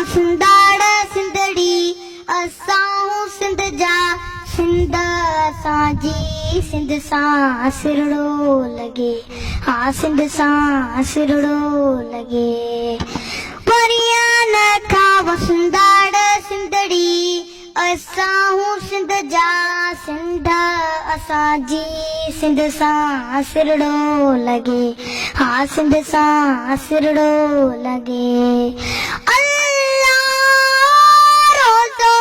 वसंदाड़ सिंधड़ी असां सिंध जा सिंध असांजी सिंध सां सिरड़ो लॻे हा सिंध सां सिरड़ो लॻे परियां न खां वसंदाड़ सिंधड़ी असां सिंध जा सिंध असांजी सिंध सां सिरड़ो लॻे हा सिंध सां सिरड़ो लॻे अल्लाह रोज़ो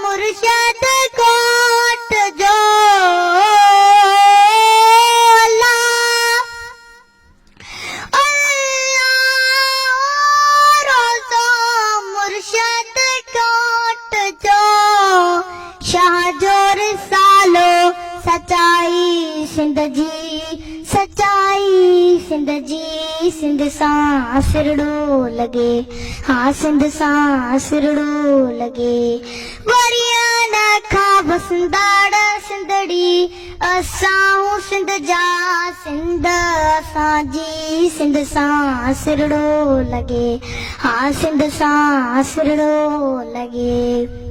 मुर्शद कोट जो सचाई सिंध जी सिंध सां सिरड़ो लॻे हा सिंध सां सिरड़ो लॻे वरियां न खां वसंदाड़ सिंधड़ी असां सिंध जा सिंध असांजी सिंध सां सिरड़ो लॻे हा सिंध सां सिरड़ो लॻे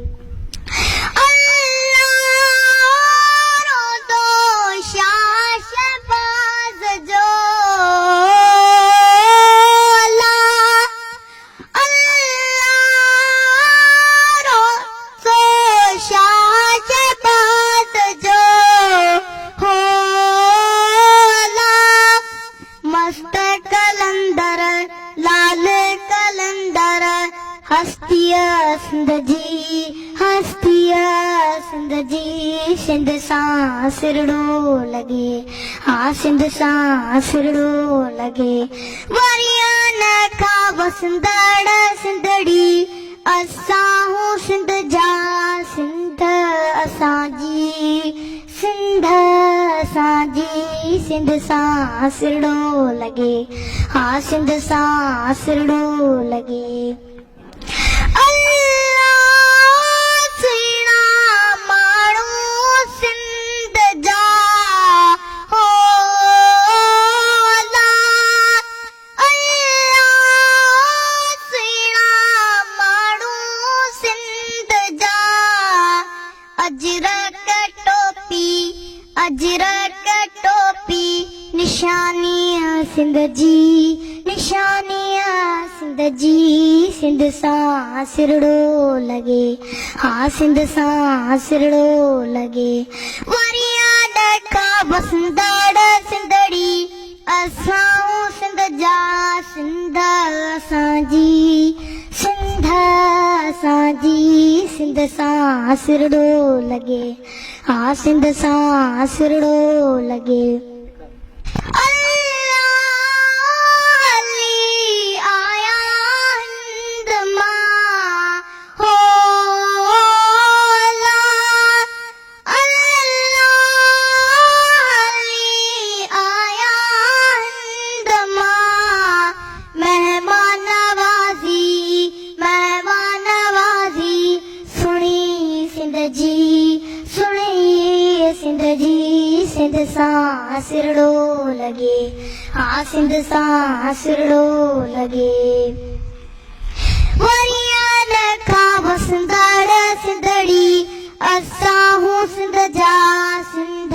सिंध जी सिंध सां सिरड़ो लॻे हा सिंध सां सिरड़ो लॻे वरियां न खां वसंदाड़ सिंधड़ी असां सिंध जा सिंध असांजी सिंध असांजी सिंध सां सिरड़ो लॻे हा सिंध सां सिरड़ो लॻे अजरक टोपी निशानिया सिंध जी सिंध सां सिरड़ो लॻे हा सिंध सां सिरड़ो लॻे वरियां न खां वसंदाड़ सिंधड़ी असां सिंध जा सिंध असांजी सिंध असांजी सिंध सां सिरड़ो लॻे हा सिंध सां सिरड़ो लॻे सिंध सां सिरड़ो लॻे हा सिंध सां सिरड़ो लॻे वरियां न खां वसंदाड़ सिंधड़ी असां सिंध जा सिंध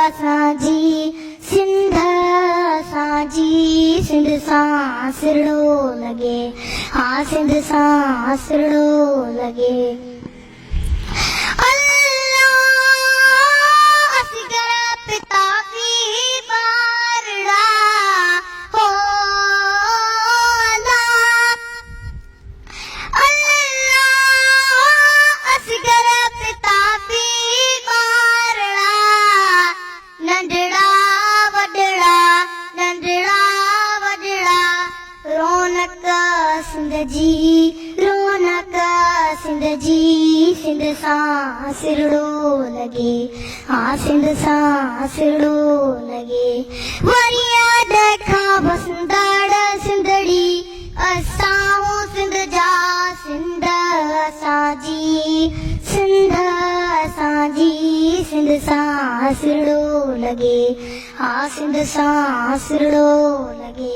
असांजी सिंध असांजी सिंध सां सिरड़ो लॻे हा सिंध सां सिरड़ो लॻे सिंध सां सिरड़ो लॻे हा सिंध सां सिरड़ो लॻे वरियां न खां वसंदाड़ सिंधड़ी असां सिंध जा सिंध असांजी सिंध असांजी सिंध सां सिरड़ो लॻे हा सिंध सां सिरड़ो लॻे